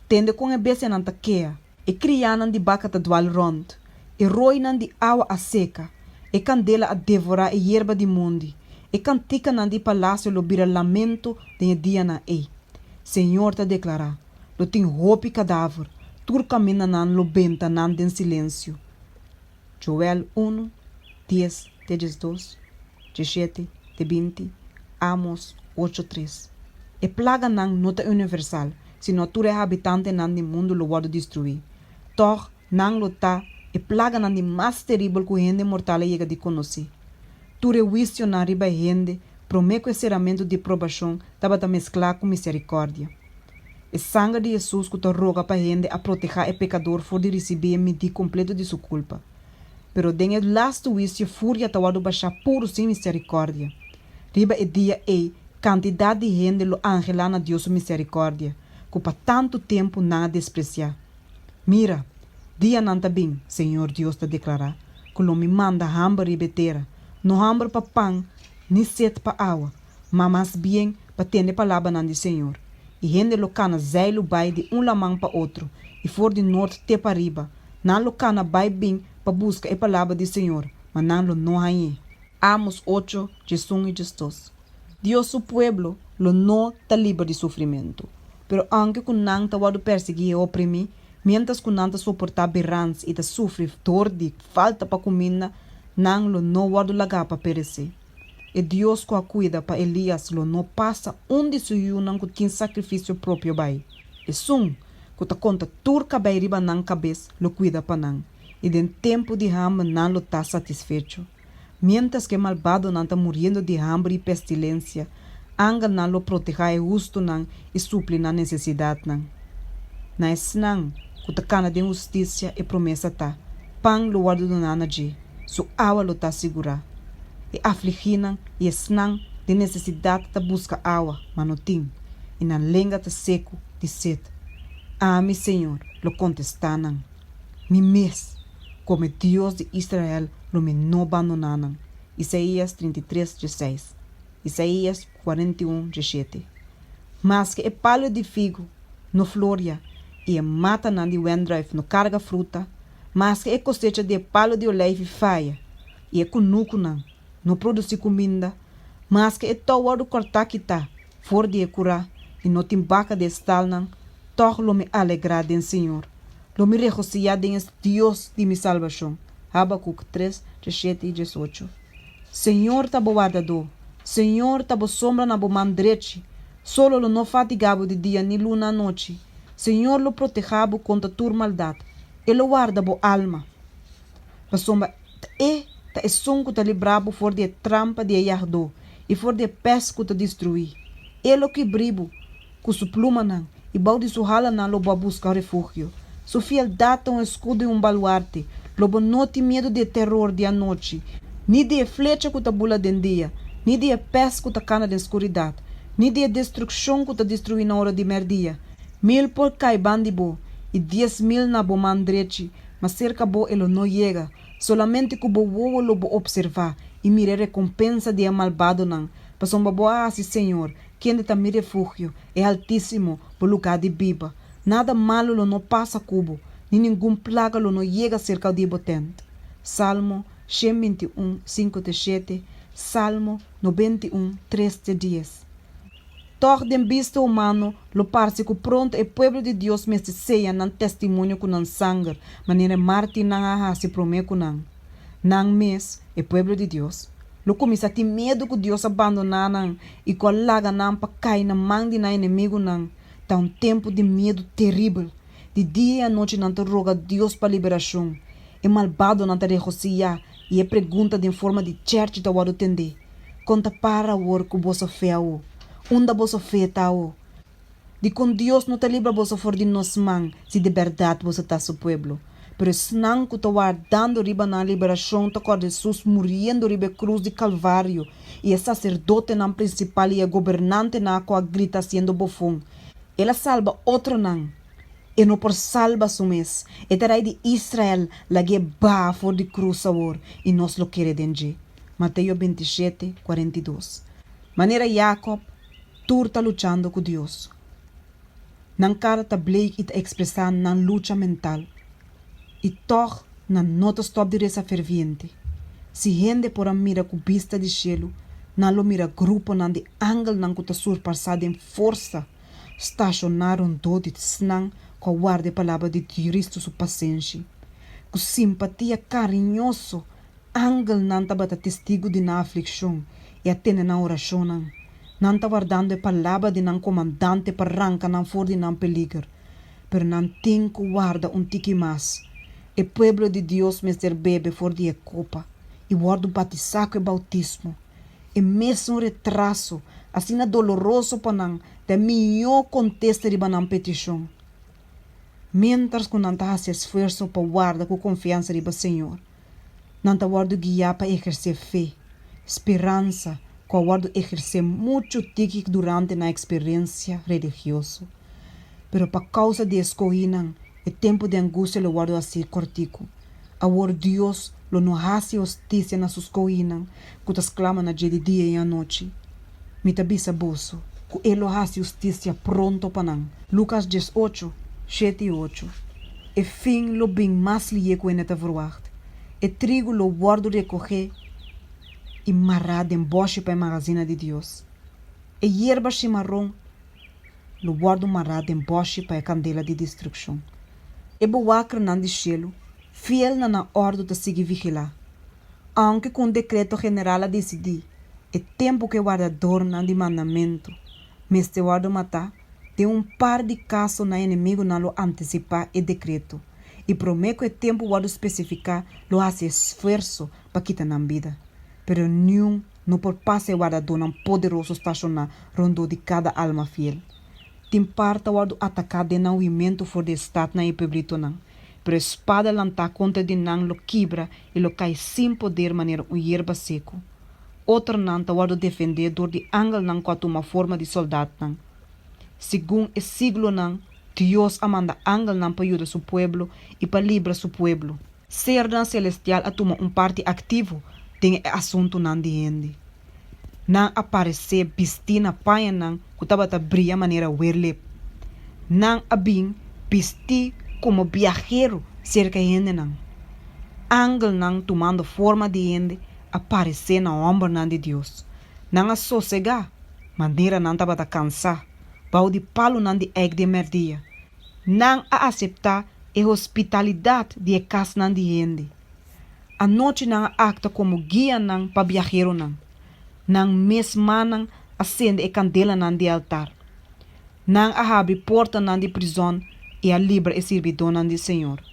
Tende com a bese nanta quea. E crianan de baca ta dwal rond. E roinan de água a seca. E candela a devorar e hierba de mundi. E cantica nan de palácio lo bira lamento de dia na ei. Senhor ta declarar. Lo tem roupa e cadáver. Tur camina nan lo benta nan den silêncio. Joel 1, 10, 12, 17, 20, Amos 8, 3. E plaga nan nota universal, se não ture habitante nan de mundo lo wado destruir. Toch nan lo ta, e plaga nan de mais terrível que gente mortal chega de conhecer. Ture wisio na riba gente, prometo encerramento de provação, tava a mesclar com misericórdia. E sangue de Jesus que te roga para gente a proteger o pecador for de receber medir completo de sua culpa. Pero den el last wisio fúria tawado baixar puro sem misericórdia. Riba e dia quantidade de gente lo angela na Deus misericórdia, que para tanto tempo não despreciar. Mira, dia não tá bem, Senhor Deus te declarar, que lo me manda hambre e betera, no hambre para pão, ni sete para água, mas mais bem para ter palavra nan de Senhor. E gente lo cana zeilo vai de lamang para outro, e for de norte te para riba, não lo cana vai bem para buscar a palavra de Senhor, mas não lo não hay. Amos 8, 1 e 2. Dios su pueblo lo no está libre de sofrimento. Pero aunque con não está wado perseguir e oprimir, mientras con não está soportar berrans e está sofrer dor de falta para comida, não lo no wado lagar para perecer. E Dios que cuida para Elias lo no passa onde se yunan que tem sacrifício próprio vai. E sum, que ta conta turca vai riba nan cabeça, lo cuida para nan. E den tempo de hambre não lo está satisfecho. Mientras que malvado não está morrendo de hambre e pestilência, anga não lo proteger justo não e supli na necessidade não. Na esnang, que ta cana de justiça e promessa tá, pang lo guardo do nana de, su água lo tá segurar. E afligina e esnang de necessidade ta busca água, mas não tem, e na lenga ta seco de sede. Ah, mi Senhor, lo contesta não. Mi mes, como Deus de Israel, lo me no abandonaram. Isaías 33, 16. Isaías 41, 17. Mas que é palho de figo no floria e a mata na de wendrive no carga fruta, mas que é cosecha de palho de olive faia e é cunuco no produzir comida, mas que é toa do cortar que tá, for de curar e no timbaca de estal não, toch lo me alegrar den Senhor, lo me regociar den Deus de mi salvação. Habacuc 3, 17 e 18. Senhor tá guardador, Senhor tá sombra na mandreche, solo lo não fatigabo de dia ni luna noite. Senhor lo protegabo contra tua maldade, ele guarda bo alma. Pa sombra tá sonco tá librabo for de trampa de yardo e for de pesco tá destruir. Ele que bribo, com su pluma não, e balde su hala não lo buscar refúgio. Su fieldade é escudo e baluarte. Lobo não tem medo de terror de a noite, ni de flecha que bula de dia, ni de pesca que cana de escuridade, ni de destruição que destruir na hora de merdia. 1000 por cai bandibo e 10.000 na bo mandreche, mas cerca bo ele não chega, solamente que bo voa lobo observar e mire recompensa de malvado não. Passou uma boa assim, Senhor, quem está me refúgio é altíssimo por lugar de biba. Nada malo lo não passa cubo, nem nenhum plaga lo não chega cerca de botente. Salmo 121, 5-7, Salmo 91, 3-10. Toch den visto humano lo parece que pronto o pueblo de Deus me ceia nan testemunho com nan sangue, maneira Marti nan aha se prometo nan. Nan mes o pueblo de Deus. Lo começa a ter medo que Deus abandonar nan e colaga nan para cair na mão de na inimigo nan. Tá tempo de medo terrível. De dia e à noite não te roga Deus para liberação. É malvado não te regocija e é pergunta de forma de church da wado tender. Conta para o que você fez. Onde você fez tal. De com Deus não te libra você for de nos man, se de verdade você está su pueblo. Pero senão que está guardando riba na liberação, está com Jesus morrendo riba cruz de Calvário. E é sacerdote na principal e é governante na a grita sendo bofão. Ela salva outro não. E não por salva su mes. E terá de Israel la que ba for de cruz awor. E nós lo quer denje. Mateus 27, 42. Maneira Jacob, tu está lutando com Deus. Nan cara ta bleek it expressar nan lucha mental. E toch nan nota stop de resa ferviente. Si gente por a mira com vista de cielo, nan lo mira grupo nan de angel nan kuta surpassada em força. Stacionaram todo de snang com a guarda palavra de Cristo su paciência. Com simpatia carinhoso, angel nan tabata testigo de na aflição e atende na oração nan. Não está guardando a palavra de não comandante para arrancar não for de não peligro. Pero não tem que guardar tique mais. O povo de Deus me ser bebe for de copa. E guarda o batizaco e bautismo. E mesmo retraso, assim é doloroso para não, de melhor contexto de não petição. Mientras que não está fazendo esforço para guardar com confiança de Senhor. Não está guardando guiar para exercer fé, esperança, que guardo exercer muito tique durante na experiência religiosa. Pero por causa de escoinan, o tempo de angústia lo guardo assim cortico. Agora Deus lo não hace justiça na sus coinan, que tas clama na dia e a noite. Me tabisa bolso, que ele lo hace justiça pronto para não. Lucas 18, 7 e 8. E fim lo bem mais liego en eta verwacht. E trigo lo guardo recoger e marrado em boche para a magazina de Deus. E hierba chimarrão, lo guardo marrado em boche para a candela de destruição. E boacro não de cielo, fiel na ordem de seguir vigilar. Aunque com decreto general a decidir, é tempo que guardador não de mandamento, mas te guardo matar, tem par de casos na inimigo não lo antecipar e decreto. E prometo que é tempo guardo especificar, lo hace esforço para quitar na vida. Pero nenhum não por passe guardador não poderoso estacionar rondo de cada alma fiel. Tem parte guardo atacar de não movimento for de estado na epibrito não. Pero espada lantar contra de não lo quebra e lo cai sem poder maneira hierba seco. Outro não guardo defender dor de angel não com uma forma de soldado não. Segundo o siglo não, Deus amanda angel não para ajudar seu pueblo e para livrar seu pueblo. Ser não celestial a tomar parte ativo tem assunto não de ende. Não aparecer vestir na paia não, que estava a brilhar maneira werlep. Não abim vestir como viajero cerca de ende não. Angel não tomando forma de ende, aparecer na ombro não de Deus. Não a sossegar, maneira não estava a cansar, pau de palo não de egg de merdia. Não a aceitar a hospitalidade de casa não de ende. A noite não acta como guia não para viajero não. Não mesma não acende a candela não de altar. Não a abre porta não de prisão e a libra e servidor não de Senhor.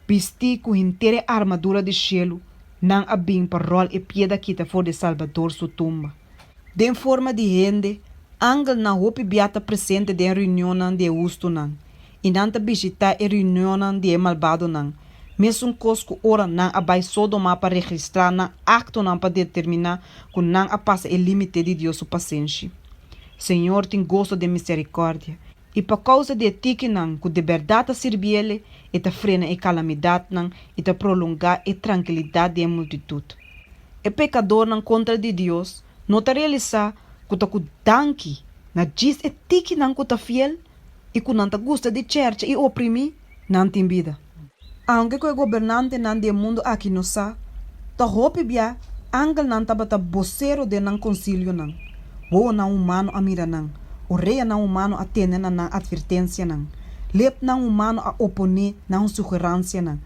Vestir com inteira armadura de cielo, não a bem para rol e pieda quita for de Salvador sua tumba. De forma de rende, angel não hope beata presente de reunião não de usto não. E não te visitar a reunião não de malvado não. Mesmo cosco ora não abai sodoma para registrar não acto não para determinar que não a passa o limite de Deus sua paciência. Senhor tem gosto de misericórdia. E por causa de ti que não, que de verdade servir ele, e te frena a calamidade não, e te prolongar a tranquilidade da multitude. E pecador não contra de Deus, não te realizar que te danke, na diz e ti que não que te fiel, e que não te gosta de church e oprimir, não tem vida. Aunque o governante não do mundo aqui não sa, te hope bia, angel não te bata vocero de não concílio não. Boa não humano a mira não. O rei não humano atende na advertência não. Lep não humano a opone não sugerência não.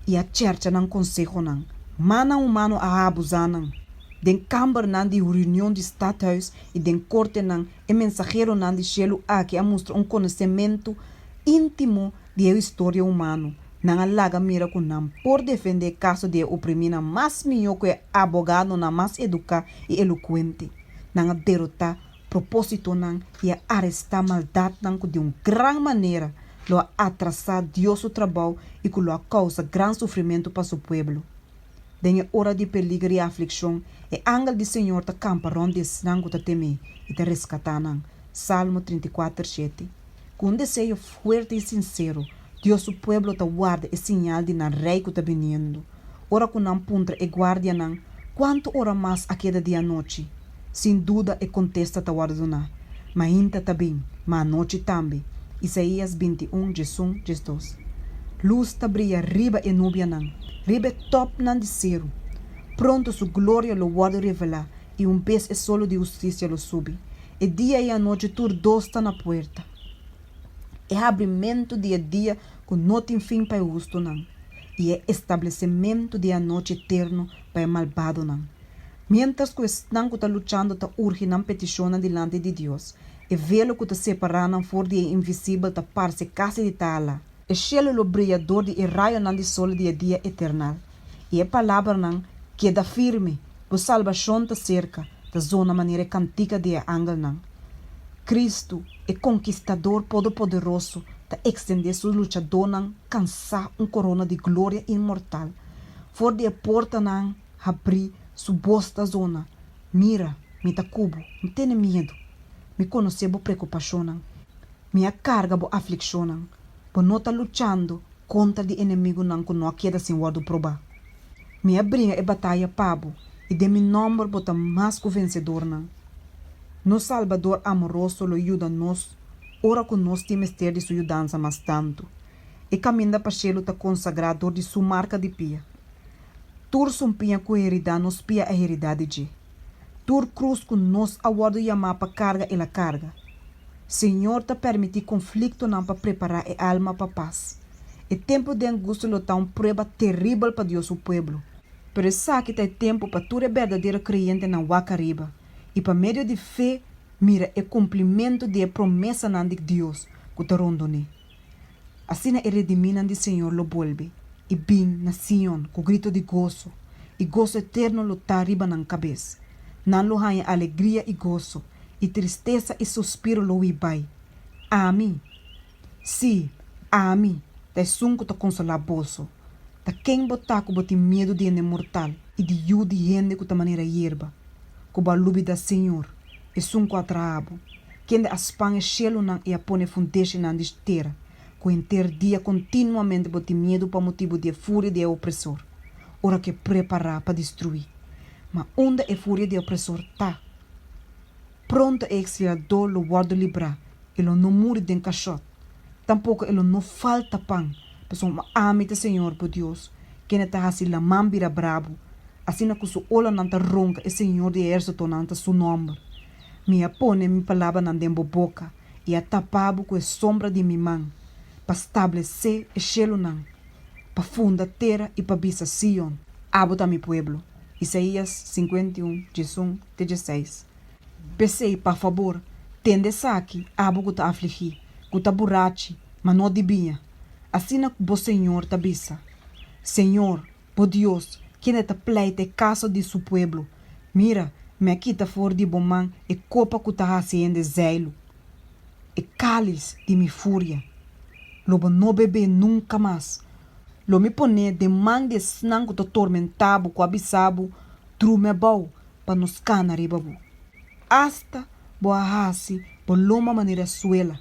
E a church não consejo não. Mana humano a abusar não. Den câmara não de reunião de stadhuis e den corte não e mensageiro não de cielo aqui a mostra conhecimento íntimo de história humano. Não alaga mira com não por defender caso de oprimir mais melhor que advogado não mais educar e eloquente. Não derrotar propósito não é arrestar maldade não de uma grande maneira, lo atrasar Deus o trabalho e que lo causa grande sofrimento para seu povo. Denha hora de peligro e aflição, e ángel do Senhor ta campa ronde nango ta teme e ta rescatar não. Salmo 34:7. Com um desejo forte e sincero, Deus o povo ta guarda e sinal de na rei que ta veniendo. Ora com não puntra e guardia não, quanto hora mais a queda de a noite? Sem dúvida e contesta ta guardona. Mas ainda ta bem, mas a noite também. Isaías 21:1-2. Luz ta brilha riba e nubia não. Riba top não de cero. Pronto sua glória lo guarda revelar e vez é solo de justiça lo sube. E dia e a noite tur dos está na porta. É abrimento dia a dia com não tem fim para o justo não. E é estabelecimento de a noite eterno para o malvado não. Mientras que estão que está lutando está urge não peticiona delante de Deus. E velo que está separando for de invisível está parse quase de tala. E cielo lo brilhador de raio não de sol de dia eternal. E a palavra não queda firme, por salvação está cerca, da zona maneira cantica de ángel não. Cristo é conquistador poderoso, está extender sua luchador não, cansar corona de glória imortal. For de a porta não, abrir sua bosta zona. Mira, me tá cubo, não tenha medo. Me conhecer boa preocupação não. Minha carga boa aflição não. Por não estar lutando contra o inimigo não que não queda sem guardo probar. Minha briga é batalha pabo e de meu nome bota mais que vencedor não. No Salvador amoroso lo ajuda nós, ora que nós temos ter de sua ajudança mais tanto. E caminha para chelo tá consagrador de sua marca de pia. Tur sumpinha com heredade nos pia a heredade de. Tur cruz com nós aguardo chamar para carga e la carga. Senhor te permite conflito não para preparar a alma para paz. E tempo de angústia lo tá uma prova terrível para Deus o povo. Pero sabe que é tempo para tu verdadeiro crente na Wakariba. E para meio de fé, mira o cumprimento de promessa não de Deus que te rondone. Assim é redimina de Senhor lo volve. E bem na Sion com grito de gozo. E gozo eterno lo tá riba na cabeça. Não lo há alegria e gozo. E tristeza e suspiro lo ibai. Amém. Sim, amém. Da sunco ta consolar boso. Ta quem botar que boti medo de ene mortal e de jude gente que ta maneira hierba. Que ba lubi da Senhor. E sunco atraabo. Quem de aspanha chelo não e apone fundeixe não de terra. Que enter dia continuamente boti medo para motivo de fúria de opressor. Ora que preparar para destruir. Mas onde é fúria de opressor tá? Pronto é exiliador lo guardo librar. Ele não morre de caixote. Tampouco ele não falta pão. Pessoal, ame o Senhor, por Deus. Quem está assim la mambira brabo. Assim que su ola não está ronca, o Senhor de exército não está su nome. Me apone minha palavra na dembo boca. E a tapabo com a sombra de minha mão. Para estabelecer o cielo não. Para funda terra e para bisa Sion. Abota mi pueblo. Isaías 51:16. Pensei, por favor, tende saque, abo que tá afligir, que tá borrache, mas não adivinha. Assim que o Senhor te avisa. Senhor, por Deus, quem é pleite casa de seu pueblo. Mira, me quita fora de bomão e copa que tá haciendo zelo. E cáliz de minha fúria. Lobo não beber nunca mais. Lo me pone de man de snang que tá tormentado com abisabo, trume bom, para nos canar babu. Hasta boa hasi por loma maneira suela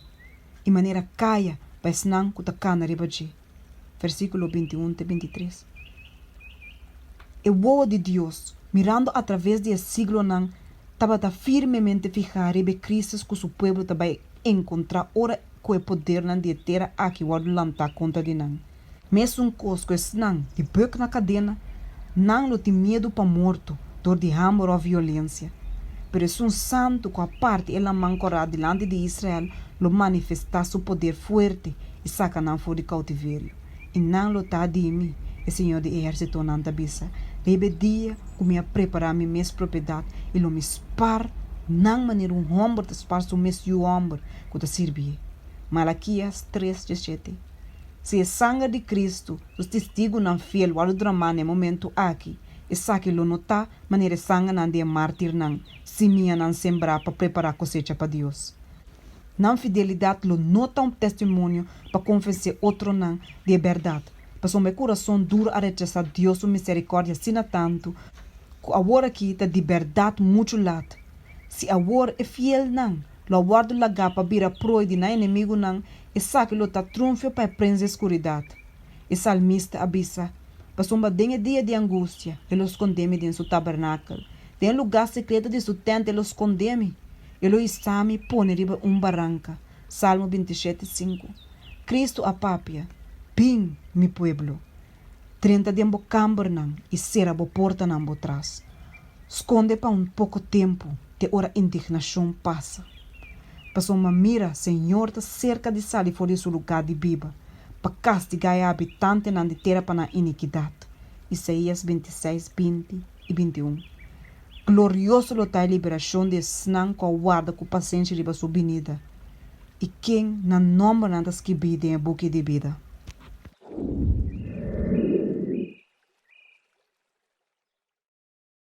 e maneira caia para snang que tá cana ribaji. Versículo 21-23. E boa de Deus, mirando através de siglo não, estava firmemente fijar ribe crises que seu povo vai encontrar ora com o poder não de terra aqui guardo lantar contra de não. Mesmo cosco snang de buk na cadena, não lo tem medo para morto, dor de hamor ou violência. Pero é um santo com a parte ela mancorá delante de Israel lo manifestar seu poder forte e saca não for de cautiverio. E não lo tá de mim, o Senhor de exército não tá bisa. Lebe dia que me preparar minha mesma propriedade e lo me spar, não maneira homem te spar seu mesmo homem que te sirve. Malaquias 3:17. Se é sangue de Cristo, os testigos não fiel ao drama no momento aqui, E sabe lo nota maneira sanga nan de mártir nan, simia nan sembrar para preparar a cosecha para Deus. Não fidelidade lo nota testemunho para confessar outro nan de verdade. Para o meu coração duro a rechazar Deus sua misericórdia sina tanto, que agora aqui está de verdade muito lado. Se agora é fiel nan, lo aguardo la gapa vira proi de na inimigo nan, e sabe lo tá trunfo para prender a escuridade. E salmista avisa, para uma dia de angústia, ele os condeme em seu tabernáculo, tem lugar secreto de sua tenda, ele os condeme. Ele estame põe riba barranca. Salmo 27:5. Cristo apapia, pim mi pueblo. 30 de cambernan e será bo porta nan bo trás. Esconde para pouco tempo, de hora indignação passa. Passou uma mira, Senhor, tá cerca de sal e fora seu lugar de biba, para castigar a habitante nan de terra para na iniquidade. Isaías 26:20-21. Glorioso lotar a liberação de snang com a guarda com paciência riba subinida. E quem na nome nandas que bide em boca de vida.